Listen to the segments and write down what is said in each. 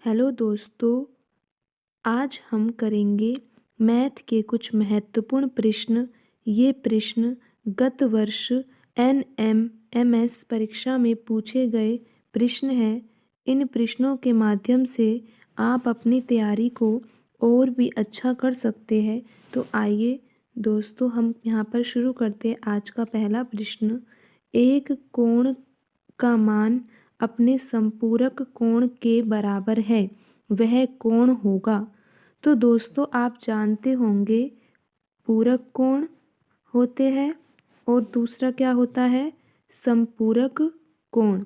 Hello दोस्तों, आज हम करेंगे मैथ के कुछ महत्वपूर्ण प्रश्न। ये प्रश्न गत वर्ष एनएमएमएस परीक्षा में पूछे गए प्रश्न हैं। इन प्रश्नों के माध्यम से आप अपनी तैयारी को और भी अच्छा कर सकते हैं। तो आइए दोस्तों, हम यहाँ पर शुरू करते हैं। आज का पहला प्रश्न, एक कोण का मान अपने संपूरक कोण के बराबर है, वह कोण होगा। तो दोस्तों, आप जानते होंगे पूरक कोण होते हैं और दूसरा क्या होता है, संपूरक कोण।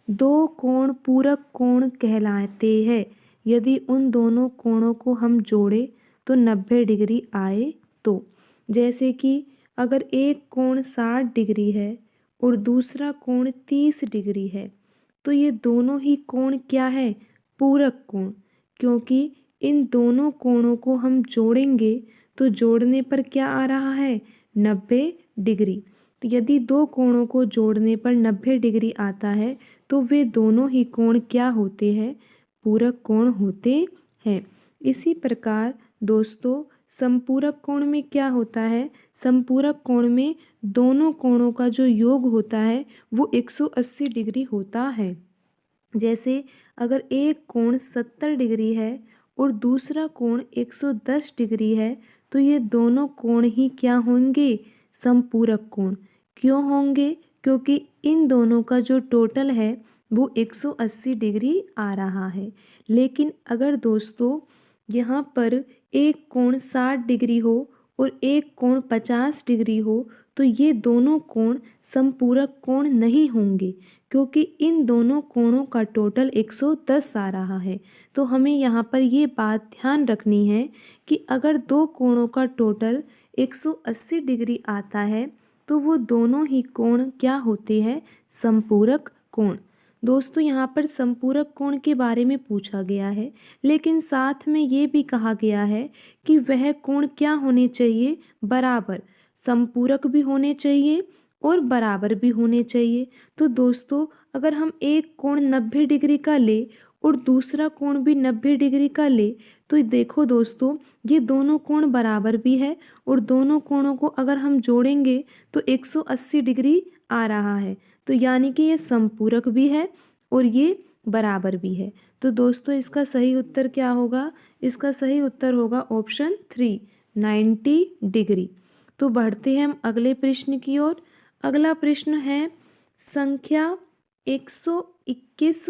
दो कोण पूरक कोण कहलाते हैं यदि उन दोनों कोणों को हम जोड़ें तो 90 डिग्री आए तो। जैसे कि अगर एक कोण 60 डिग्री है और दूसरा कोण 30 डिग्री है, तो ये दोनों ही कोण क्या है, पूरक कोण। क्योंकि इन दोनों कोणों को हम जोड़ेंगे तो जोड़ने पर क्या आ रहा है, 90 डिग्री। तो यदि दो कोणों को जोड़ने पर 90 डिग्री आता है तो वे दोनों ही कोण क्या होते हैं, पूरक कोण होते हैं। इसी प्रकार दोस्तों, संपूरक कोण में क्या होता है, संपूरक कोण में दोनों कोणों का जो योग होता है वो 180 डिग्री होता है। जैसे अगर एक कोण 70 डिग्री है और दूसरा कोण 110 डिग्री है, तो ये दोनों कोण ही क्या होंगे, संपूरक कोण। क्यों होंगे, क्योंकि इन दोनों का जो टोटल है वो 180 डिग्री आ रहा है। लेकिन अगर दोस्तों यहाँ पर एक कोण 60 डिग्री हो और एक कोण 50 डिग्री हो, तो ये दोनों कोण संपूरक कोण नहीं होंगे, क्योंकि इन दोनों कोणों का टोटल 110 आ रहा है। तो हमें यहाँ पर ये बात ध्यान रखनी है कि अगर दो कोणों का टोटल 180 डिग्री आता है तो वो दोनों ही कोण क्या होते हैं, संपूरक कोण। दोस्तों, यहाँ पर संपूरक कोण के बारे में पूछा गया है, लेकिन साथ में ये भी कहा गया है कि वह कोण क्या होने चाहिए, बराबर। संपूरक भी होने चाहिए और बराबर भी होने चाहिए। तो दोस्तों, अगर हम एक कोण 90 डिग्री का ले और दूसरा कोण भी 90 डिग्री का ले, तो देखो दोस्तों, ये दोनों कोण बराबर भी है और दोनों कोणों को अगर हम जोड़ेंगे तो 180 डिग्री आ रहा है। तो यानी कि ये संपूरक भी है और ये बराबर भी है। तो दोस्तों, इसका सही उत्तर क्या होगा, इसका सही उत्तर होगा ऑप्शन 3, 90 डिग्री। तो बढ़ते हैं हम अगले प्रश्न की ओर। अगला प्रश्न है, संख्या 121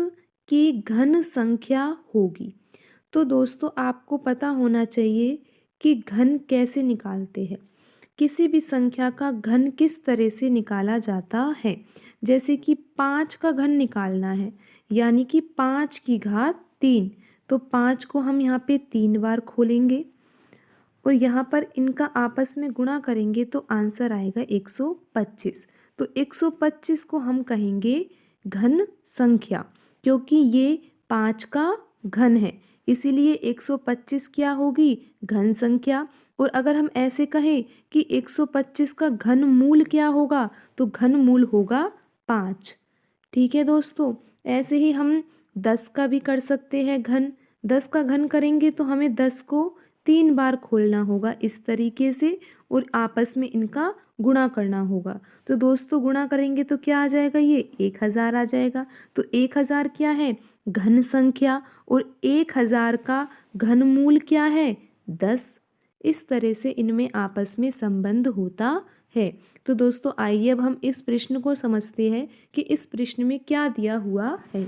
की घन संख्या होगी। तो दोस्तों, आपको पता होना चाहिए कि घन कैसे निकालते हैं। किसी भी संख्या का घन किस तरह से निकाला जाता है। जैसे कि 5 का घन निकालना है, यानी कि 5 की घात 3। तो 5 को हम यहाँ पे 3 बार खोलेंगे और यहाँ पर इनका आपस में गुणा करेंगे तो आंसर आएगा 125। तो 125 को हम कहेंगे घन संख्या, क्योंकि ये 5 का घन है, इसीलिए 125 क्या होगी, घन संख्या। और अगर हम ऐसे कहें कि 125 का घन मूल क्या होगा, तो घन मूल होगा 5। ठीक है दोस्तों, ऐसे ही हम 10 का भी कर सकते हैं घन। 10 का घन करेंगे तो हमें 10 को 3 बार खोलना होगा इस तरीके से और आपस में इनका गुणा करना होगा। तो दोस्तों, गुणा करेंगे तो क्या आ जाएगा, ये 1000 आ जाएगा। तो 1000 क्या है, घन संख्या, और 1000 का घनमूल क्या है, 10। इस तरह से इनमें आपस में संबंध होता है। तो दोस्तों, आइए अब हम इस प्रश्न को समझते हैं कि इस प्रश्न में क्या दिया हुआ है।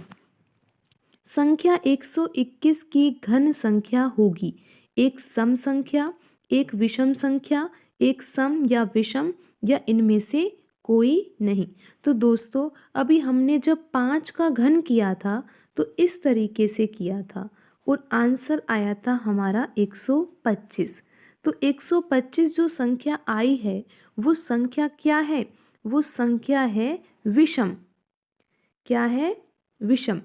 संख्या 121 की घन संख्या होगी एक सम संख्या, एक विषम संख्या, एक सम या विषम, या इनमें से कोई नहीं। तो दोस्तों, अभी हमने जब 5 का घन किया था तो इस तरीके से किया था और आंसर आया था हमारा 125। तो 125 जो संख्या आई है वो संख्या क्या है, वो संख्या है विषम। क्या है, विषम।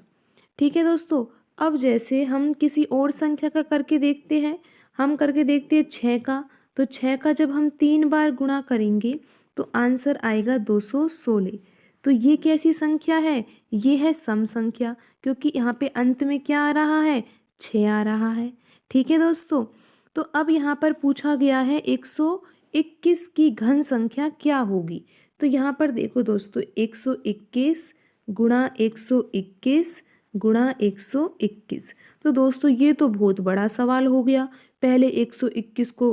ठीक है दोस्तों, अब जैसे हम किसी और संख्या का करके देखते हैं, हम करके देखते हैं 6 का। तो 6 का जब हम 3 बार गुणा करेंगे तो आंसर आएगा 216। तो ये कैसी संख्या है? ये है सम संख्या, क्योंकि यहाँ पे अंत में क्या आ रहा है? 6 आ रहा है। ठीक है दोस्तों, तो अब यहाँ पर पूछा गया है 121 की घन संख्या क्या होगी। तो यहाँ पर देखो दोस्तों, 121 गुणा 121 गुणा 121। तो दोस्तों ये तो बहुत बड़ा सवाल हो गया। पहले 121 को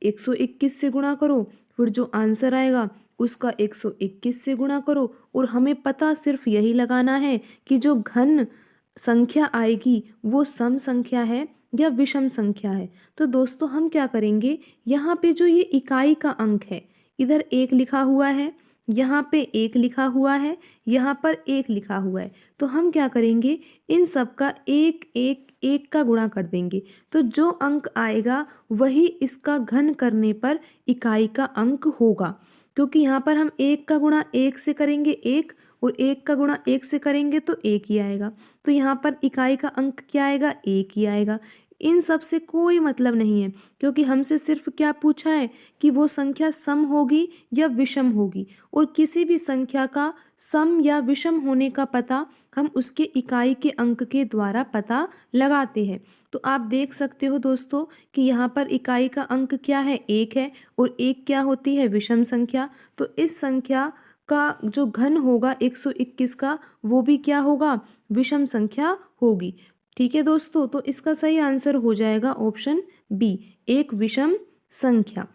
121 से गुणा करो, फिर जो आंसर आएगा उसका 121 से गुणा करो, और हमें पता सिर्फ यही लगाना है कि जो घन संख्या आएगी वो सम संख्या है या विषम संख्या है। तो दोस्तों हम क्या करेंगे, यहाँ पे जो ये इकाई का अंक है, इधर 1 लिखा हुआ है, यहाँ पे 1 लिखा हुआ है, यहाँ पर 1 लिखा हुआ है, तो हम क्या करेंगे, इन सब का 1 1 1 का गुणा कर देंगे। तो जो अंक आएगा वही इसका घन करने पर इकाई का अंक होगा, क्योंकि यहाँ पर हम 1 का गुणा 1 से करेंगे 1, और 1 का गुणा 1 से करेंगे तो 1 ही आएगा। तो यहाँ पर इकाई का अंक क्या आएगा? 1 ही आएगा। इन सब से कोई मतलब नहीं है, क्योंकि हमसे सिर्फ क्या पूछा है कि वो संख्या सम होगी या विषम होगी, और किसी भी संख्या का सम या विषम होने का पता हम उसके इकाई के अंक के द्वारा पता लगाते हैं। तो आप देख सकते हो दोस्तों कि यहाँ पर इकाई का अंक क्या है? 1 है, और 1 क्या होती है? विषम संख्या। तो इस संख्या का जो घन होगा 121 का, वो भी क्या होगा? विषम संख्या होगी। ठीक है दोस्तों, तो इसका सही आंसर हो जाएगा ऑप्शन बी, एक विषम संख्या।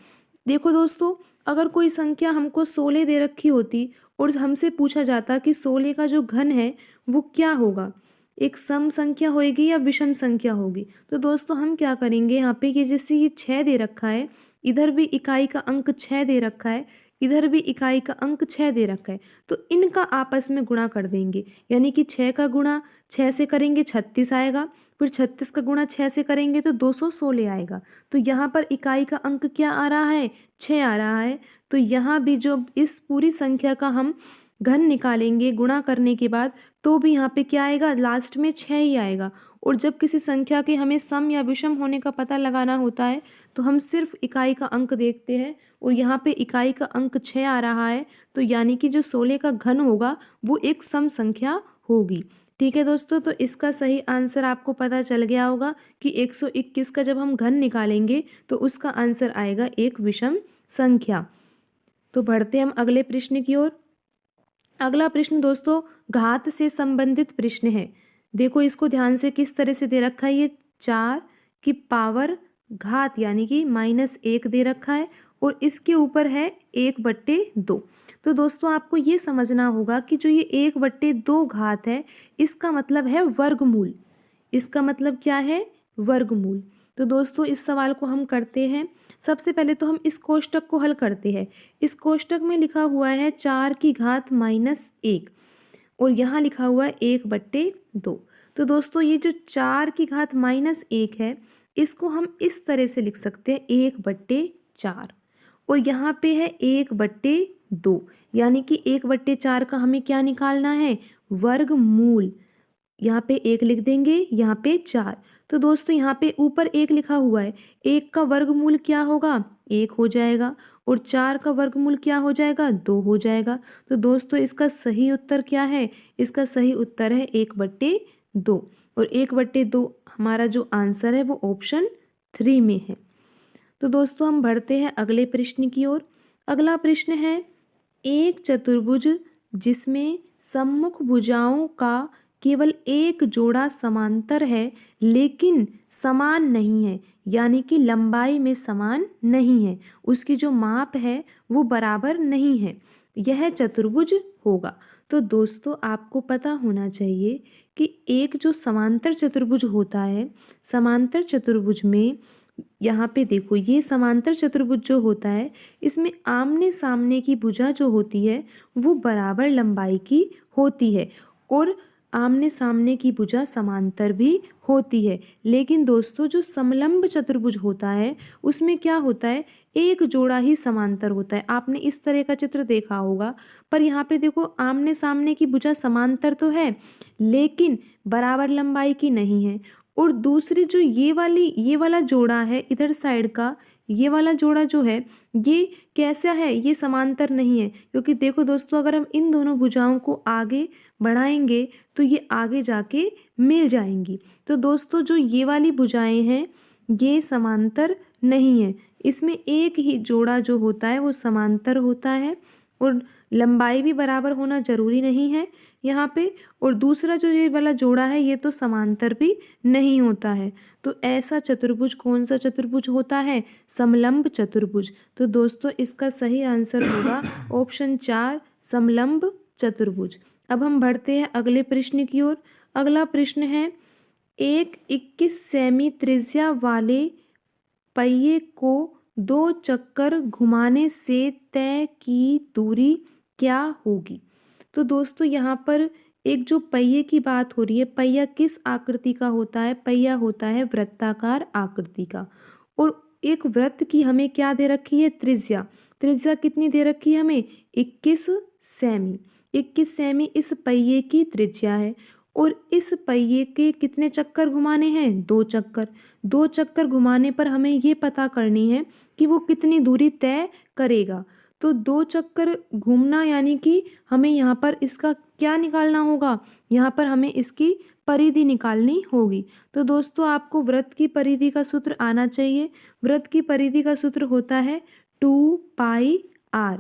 देखो दोस्तों, अगर कोई संख्या हमको 16 दे रखी होती और हमसे पूछा जाता कि 16 का जो घन है वो क्या होगा, एक सम संख्या होगी या विषम संख्या होगी, तो दोस्तों हम क्या करेंगे यहाँ पे कि जैसे ये 6 दे रखा है, इधर भी इकाई का अंक 6 दे रखा है, इधर भी इकाई का अंक 6 दे रखा है, तो इनका आपस में गुणा कर देंगे। यानी कि 6 का गुणा 6 से करेंगे 36 आएगा, फिर 36 का गुणा 6 से करेंगे तो 216 आएगा। तो यहाँ पर इकाई का अंक क्या आ रहा है? 6 आ रहा है। तो यहाँ भी जो इस पूरी संख्या का हम घन निकालेंगे गुणा करने के बाद, तो भी यहाँ पे क्या आएगा? लास्ट में 6 ही आएगा। और जब किसी संख्या के हमें सम या विषम होने का पता लगाना होता है तो हम सिर्फ इकाई का अंक देखते हैं, और यहाँ पे इकाई का अंक 6 आ रहा है, तो यानी कि जो 16 का घन होगा वो एक सम संख्या होगी। ठीक है दोस्तों, तो इसका सही आंसर आपको पता चल गया होगा कि 121 का जब हम घन निकालेंगे तो उसका आंसर आएगा एक विषम संख्या। तो बढ़ते हम अगले प्रश्न की ओर। अगला प्रश्न दोस्तों घात से संबंधित प्रश्न है। देखो इसको ध्यान से, किस तरह से दे रखा है, ये 4 की पावर घात यानी कि -1 दे रखा है, और इसके ऊपर है 1/2। तो दोस्तों आपको ये समझना होगा कि जो ये 1/2 घात है, इसका मतलब है वर्गमूल। इसका मतलब क्या है? वर्गमूल। तो दोस्तों इस सवाल को हम करते हैं। सबसे पहले तो हम इस कोष्टक को हल करते हैं। इस कोष्टक में लिखा हुआ है 4 की घात -1, और यहाँ लिखा हुआ है 1/2। तो दोस्तों ये जो 4 की घात -1 है, इसको हम इस तरह से लिख सकते हैं 1/4, और यहाँ पे है 1/2, यानी कि 1/4 का हमें क्या निकालना है? वर्गमूल। यहाँ पे 1 लिख देंगे, यहाँ पे 4। तो दोस्तों यहाँ पे ऊपर 1 लिखा हुआ है, 1 का वर्गमूल क्या होगा? 1 हो जाएगा, और 4 का वर्गमूल क्या हो जाएगा? 2 हो जाएगा। तो दोस्तों इसका सही उत्तर क्या है? इसका सही उत्तर है 1/2, और 1/2 हमारा जो आंसर है वो ऑप्शन 3 में है। तो दोस्तों हम बढ़ते हैं अगले प्रश्न की ओर। अगला प्रश्न है, एक चतुर्भुज जिसमें सम्मुख भुजाओं का केवल एक जोड़ा समांतर है लेकिन समान नहीं है, यानी कि लंबाई में समान नहीं है, उसकी जो माप है वो बराबर नहीं है, यह चतुर्भुज होगा। तो दोस्तों आपको पता होना चाहिए कि एक जो समांतर चतुर्भुज होता है, समांतर चतुर्भुज में यहाँ पे देखो, ये समांतर चतुर्भुज जो होता है इसमें आमने सामने की भुजा जो होती है वो बराबर लंबाई की होती है, और आमने सामने की भुजा समांतर भी होती है। लेकिन दोस्तों जो समलंब चतुर्भुज होता है उसमें क्या होता है? एक जोड़ा ही समांतर होता है। आपने इस तरह का चित्र देखा होगा, पर यहाँ पे देखो आमने सामने की भुजा समांतर तो है लेकिन बराबर लंबाई की नहीं है, और दूसरी जो ये वाला जोड़ा है इधर साइड का, ये वाला जोड़ा जो है ये कैसा है, ये समांतर नहीं है, क्योंकि देखो दोस्तों अगर हम इन दोनों भुजाओं को आगे बढ़ाएंगे तो ये आगे जाके मिल जाएंगी। तो दोस्तों जो ये वाली भुजाएं हैं ये समांतर नहीं है, इसमें एक ही जोड़ा जो होता है वो समांतर होता है और लंबाई भी बराबर होना जरूरी नहीं है यहाँ पे। और दूसरा जो ये वाला जोड़ा है ये तो समांतर भी नहीं होता है। तो ऐसा चतुर्भुज कौन सा चतुर्भुज होता है? समलंब चतुर्भुज। तो दोस्तों इसका सही आंसर होगा ऑप्शन 4 समलंब चतुर्भुज। अब हम बढ़ते हैं अगले प्रश्न की ओर। अगला प्रश्न है, एक 21 सेमी त्रिज्या वाले पहिए को 2 चक्कर घुमाने से तय की दूरी क्या होगी? तो दोस्तों यहाँ पर एक जो पहिए की बात हो रही है, पहिया किस आकृति का होता है? पहिया होता है वृत्ताकार आकृति का। और एक वृत्त की हमें क्या दे रखी है? त्रिज्या। त्रिज्या कितनी दे रखी है हमें? 21 सेमी। 21 सेमी इस पहिए की त्रिज्या है और इस पहिए के कितने चक्कर घुमाने हैं? 2 चक्कर। 2 चक्कर घुमाने पर हमें ये पता करनी है कि वो कितनी दूरी तय करेगा। तो 2 चक्कर घूमना यानी कि हमें यहाँ पर इसका क्या निकालना होगा? यहाँ पर हमें इसकी परिधि निकालनी होगी। तो दोस्तों आपको वृत्त की परिधि का सूत्र आना चाहिए। वृत्त की परिधि का सूत्र होता है 2πr।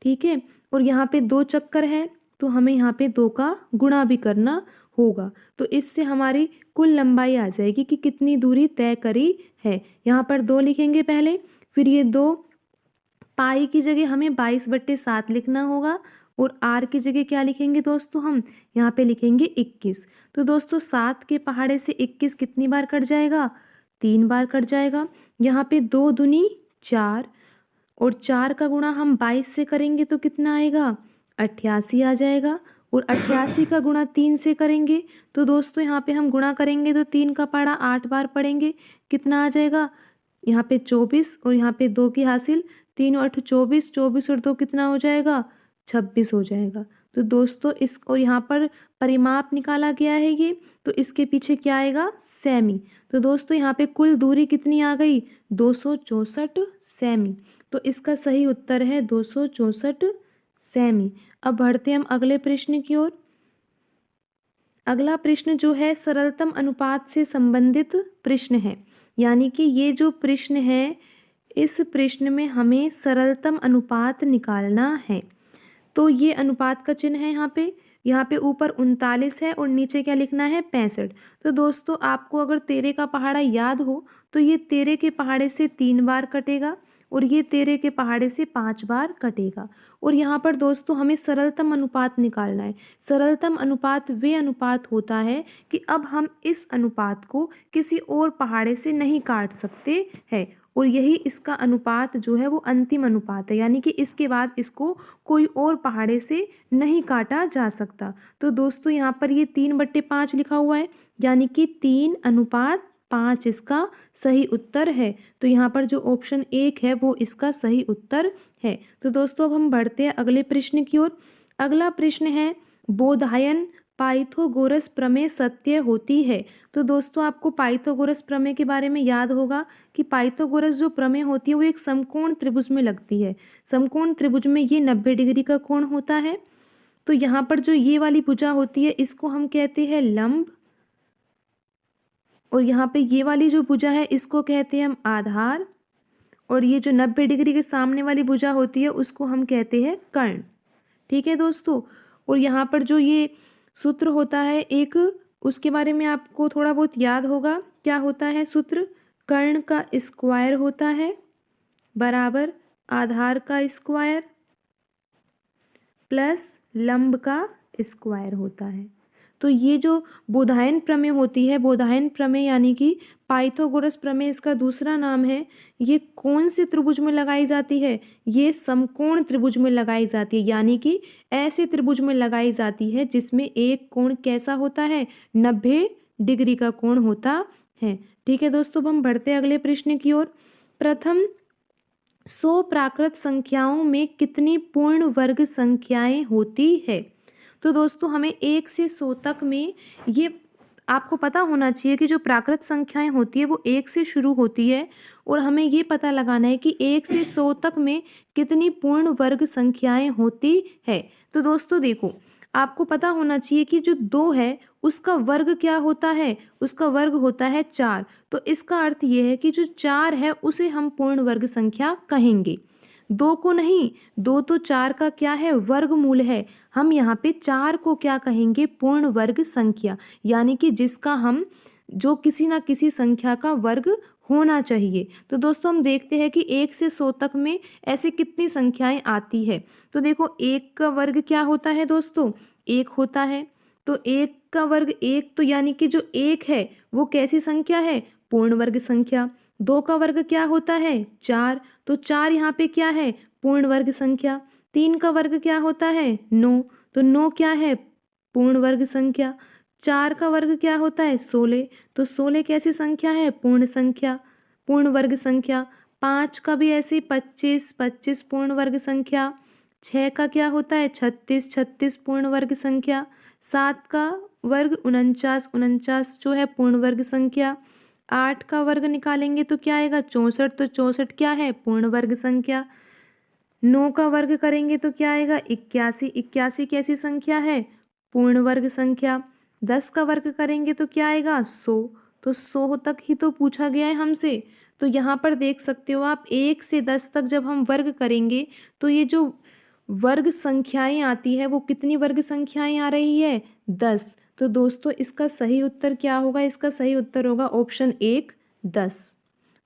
ठीक है, और यहाँ पे 2 चक्कर है तो हमें यहाँ पे 2 का गुणा भी करना होगा। तो इससे हमारी कुल लंबाई आ जाएगी कि कितनी दूरी तय करी है। यहाँ पर 2 लिखेंगे पहले, फिर ये 2 पाई की जगह हमें 22/7 लिखना होगा और आर की जगह क्या लिखेंगे दोस्तों? हम यहाँ पे लिखेंगे 21। तो दोस्तों 7 के पहाड़े से 21 कितनी बार कट जाएगा? 3 बार कट जाएगा। यहाँ पे 2 दूनी 4 और 4 का गुणा हम 22 से करेंगे तो कितना आएगा? 88 आ जाएगा। और 88 का गुणा 3 से करेंगे तो दोस्तों यहाँ पे हम गुणा करेंगे तो 3 का पहाड़ा 8 बार पढ़ेंगे, कितना आ जाएगा? यहाँ पे 24 और यहाँ पे 2 की हासिल, 3 और 8 24, 24 और 2 कितना हो जाएगा? 26 हो जाएगा। तो दोस्तों इस और यहाँ पर परिमाप निकाला गया है ये, तो इसके पीछे क्या आएगा? सेमी। तो दोस्तों यहाँ पे कुल दूरी कितनी आ गई? 264 सेमी। तो इसका सही उत्तर है 264 सेमी। अब बढ़ते हम अगले प्रश्न की ओर। अगला प्रश्न जो है सरलतम अनुपात से संबंधित प्रश्न है, यानी कि ये जो प्रश्न है इस प्रश्न में हमें सरलतम अनुपात निकालना है। तो ये अनुपात का चिन्ह है यहाँ पे ऊपर 39 है और नीचे क्या लिखना है? 65। तो दोस्तों आपको अगर 13 का पहाड़ा याद हो तो ये 13 के पहाड़े से 3 बार कटेगा और ये 13 के पहाड़े से 5 बार कटेगा। और यहाँ पर दोस्तों हमें सरलतम अनुपात निकालना है। सरलतम अनुपात वे अनुपात होता है कि अब हम इस अनुपात को किसी और पहाड़े से नहीं काट सकते हैं और यही इसका अनुपात जो है वो अंतिम अनुपात है, यानी कि इसके बाद इसको कोई और पहाड़े से नहीं काटा जा सकता। तो दोस्तों यहाँ पर ये 3/5 लिखा हुआ है, यानी कि 3:5 इसका सही उत्तर है। तो यहाँ पर जो ऑप्शन 1 है वो इसका सही उत्तर है। तो दोस्तों अब हम बढ़ते हैं अगले प्रश्न की ओर। अगला प्रश्न है, बोधायन पाइथागोरस प्रमेय सत्य होती है। तो दोस्तों आपको पाइथागोरस प्रमेय के बारे में याद होगा कि पाइथागोरस जो प्रमेय होती है वो एक समकोण त्रिभुज में लगती है। समकोण त्रिभुज में ये 90 डिग्री का कोण होता है। तो यहाँ पर जो ये वाली भुजा होती है इसको हम कहते हैं लंब और यहाँ पे ये वाली जो भुजा है इसको कहते हैं हम आधार और ये जो 90 डिग्री के सामने वाली भुजा होती है उसको हम कहते हैं कर्ण। ठीक है दोस्तों, और यहाँ पर जो ये सूत्र होता है एक, उसके बारे में आपको थोड़ा बहुत याद होगा। क्या होता है सूत्र? कर्ण का स्क्वायर होता है बराबर आधार का स्क्वायर प्लस लंब का स्क्वायर होता है। तो ये जो बोधायन प्रमेय होती है, बोधायन प्रमेय यानी कि पाइथागोरस प्रमेय इसका दूसरा नाम है, ये कौन से त्रिभुज में लगाई जाती है? ये समकोण त्रिभुज में लगाई जाती है, यानी कि ऐसे त्रिभुज में लगाई जाती है जिसमें एक कोण कैसा होता है? 90 डिग्री का कोण होता है। ठीक है दोस्तों, अब हम बढ़ते हैं अगले प्रश्न की ओर। प्रथम 100 प्राकृत संख्याओं में कितनी पूर्ण वर्ग संख्याएं होती है? तो दोस्तों हमें 1 से 100 तक में ये आपको पता होना चाहिए कि जो प्राकृत संख्याएं होती है वो 1 से शुरू होती है और हमें ये पता लगाना है कि 1 से 100 तक में कितनी पूर्ण वर्ग संख्याएं होती है। तो दोस्तों देखो, आपको पता होना चाहिए कि जो 2 है उसका वर्ग क्या होता है, उसका वर्ग होता है 4। तो इसका अर्थ ये है कि जो 4 है उसे हम पूर्ण वर्ग संख्या कहेंगे, 2 को नहीं। 2 तो 4 का क्या है, वर्गमूल है। हम यहाँ पे 4 को क्या कहेंगे, पूर्ण वर्ग संख्या, यानी कि जिसका हम जो किसी ना किसी संख्या का वर्ग होना चाहिए। तो दोस्तों हम देखते हैं कि 1 से 100 तक में ऐसे कितनी संख्याएं आती है। तो देखो 1 का वर्ग क्या होता है दोस्तों, 1 होता है। तो 1 का वर्ग 1, तो यानी कि जो 1 है वो कैसी संख्या है, पूर्ण वर्ग संख्या। 2 का वर्ग क्या होता है, 4, तो 4 यहाँ पे क्या है, पूर्ण वर्ग संख्या। 3 का वर्ग क्या होता है, 9, तो 9 क्या है, पूर्ण वर्ग संख्या। 4 का वर्ग क्या होता है, 16, तो 16 कैसी संख्या है, पूर्ण संख्या, पूर्ण वर्ग संख्या। 5 का भी ऐसे 25, 25 पूर्ण वर्ग संख्या। 6 का क्या होता है, 36, 36 पूर्ण वर्ग संख्या। 7 का वर्ग 49, 49 जो है पूर्ण वर्ग संख्या। 8 का वर्ग निकालेंगे तो क्या आएगा, 64, तो 64 क्या है, पूर्ण वर्ग संख्या। 9 का वर्ग करेंगे तो क्या आएगा, 81, 81 कैसी संख्या है, पूर्ण वर्ग संख्या। 10 का वर्ग करेंगे तो क्या आएगा, 100, तो 100 तक ही तो पूछा गया है हमसे। तो यहाँ पर देख सकते हो आप, 1 से 10 तक जब हम वर्ग करेंगे तो ये जो वर्ग संख्याएं आती है वो कितनी वर्ग संख्याएं आ रही है, 10। तो दोस्तों इसका सही उत्तर क्या होगा, इसका सही उत्तर होगा ऑप्शन 1, 10।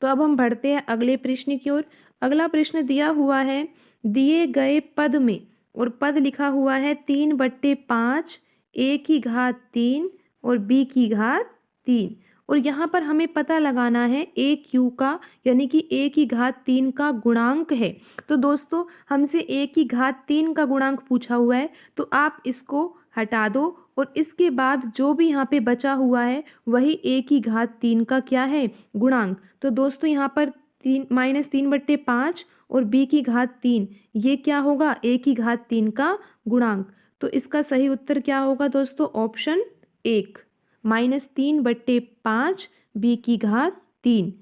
तो अब हम बढ़ते हैं अगले प्रश्न की ओर। अगला प्रश्न दिया हुआ है, दिए गए पद में, और पद लिखा हुआ है 3/5, a की घात 3 और b की घात 3। और यहाँ पर हमें पता लगाना है a q का, यानी कि a की घात 3 का गुणांक है। तो दोस्तों हमसे a की घात 3 का गुणांक पूछा हुआ है, तो आप इसको हटा दो और इसके बाद जो भी यहाँ पे बचा हुआ है वही a की घात 3 का क्या है, गुणांक। तो दोस्तों यहाँ पर -3/5 और b की घात 3, ये क्या होगा, a की घात 3 का गुणांक। तो इसका सही उत्तर क्या होगा दोस्तों, ऑप्शन 1, -3/5 b की घात 3।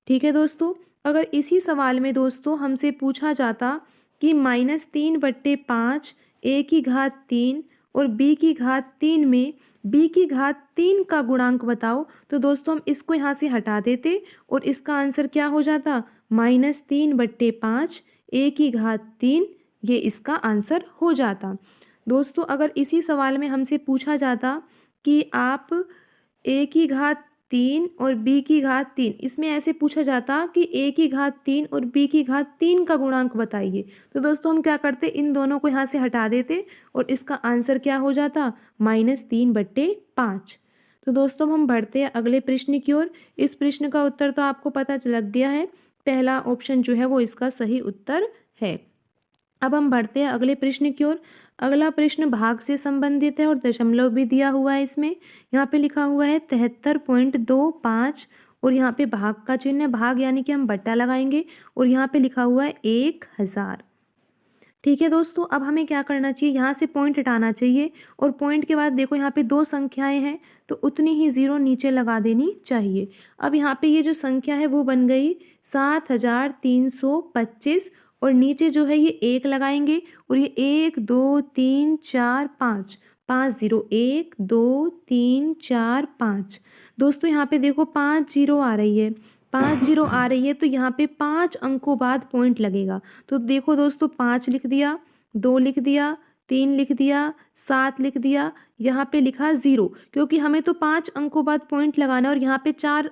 ठीक है दोस्तों, अगर इसी सवाल में दोस्तों हमसे पूछा जाता कि -3/5 a की घात 3 और b की घात 3 में b की घात 3 का गुणांक बताओ, तो दोस्तों हम इसको यहाँ से हटा देते और इसका आंसर क्या हो जाता, -3/5 a की घात 3, ये इसका आंसर हो जाता। दोस्तों अगर इसी सवाल में हमसे पूछा जाता कि आप a की घात 3 और b की घात 3, इसमें ऐसे पूछा जाता कि a की घात 3 और b की घात 3 का गुणांक बताइए, तो दोस्तों हम क्या करते, इन दोनों को यहाँ से हटा देते और इसका आंसर क्या हो जाता, -3/5। तो दोस्तों हम बढ़ते हैं अगले प्रश्न की ओर। इस प्रश्न का उत्तर तो आपको पता लग गया है, पहला ऑप्शन जो है वो इसका सही उत्तर है। अब हम बढ़ते हैं अगले प्रश्न की ओर। अगला प्रश्न भाग से संबंधित है और दशमलव भी दिया हुआ है इसमें। यहाँ पे लिखा हुआ है 73.25 और यहाँ पे भाग का चिन्ह है, भाग यानी कि हम बट्टा लगाएंगे, और यहाँ पे लिखा हुआ है 1000। ठीक है दोस्तों, अब हमें क्या करना चाहिए, यहाँ से पॉइंट हटाना चाहिए और पॉइंट के बाद देखो यहाँ पे 2 संख्याएं हैं तो उतनी ही 0 नीचे लगा देनी चाहिए। अब यहाँ पे ये जो संख्या है वो बन गई 7325 और नीचे जो है ये 1 लगाएंगे और ये 1 2 3 4 5, 5 0, 1 2 3 4 5। दोस्तों यहाँ पे देखो 5 0 आ रही है, 5 0 आ रही है, तो यहाँ पे 5 अंकों बाद पॉइंट लगेगा। तो देखो दोस्तों 5 लिख दिया, 2 लिख दिया, 3 लिख दिया, 7 लिख दिया, यहाँ पे लिखा 0, क्योंकि हमें तो 5 अंकों बाद पॉइंट लगाना है और यहाँ पे 4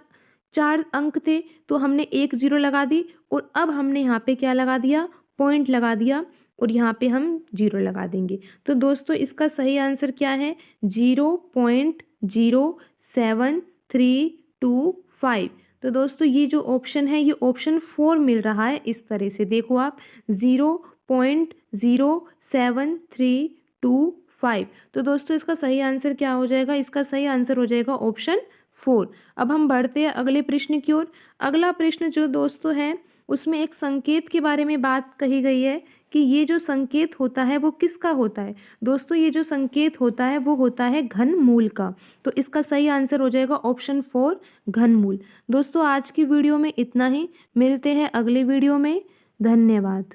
अंक थे तो हमने 1 0 लगा दी और अब हमने यहाँ पे क्या लगा दिया, पॉइंट लगा दिया और यहाँ पे हम 0 लगा देंगे। तो दोस्तों इसका सही आंसर क्या है, 0.0732 तो दोस्तों ये जो ऑप्शन है ये ऑप्शन 4 मिल रहा है। इस तरह से देखो आप 0.07325। तो दोस्तों इसका सही आंसर क्या हो जाएगा, इसका सही आंसर हो जाएगा ऑप्शन 4। अब हम बढ़ते हैं अगले प्रश्न की ओर। अगला प्रश्न जो दोस्तों है उसमें एक संकेत के बारे में बात कही गई है कि ये जो संकेत होता है वो किसका होता है। दोस्तों ये जो संकेत होता है वो होता है घनमूल का। तो इसका सही आंसर हो जाएगा ऑप्शन 4 घनमूल। दोस्तों आज की वीडियो में इतना ही, मिलते हैं अगले वीडियो में। धन्यवाद।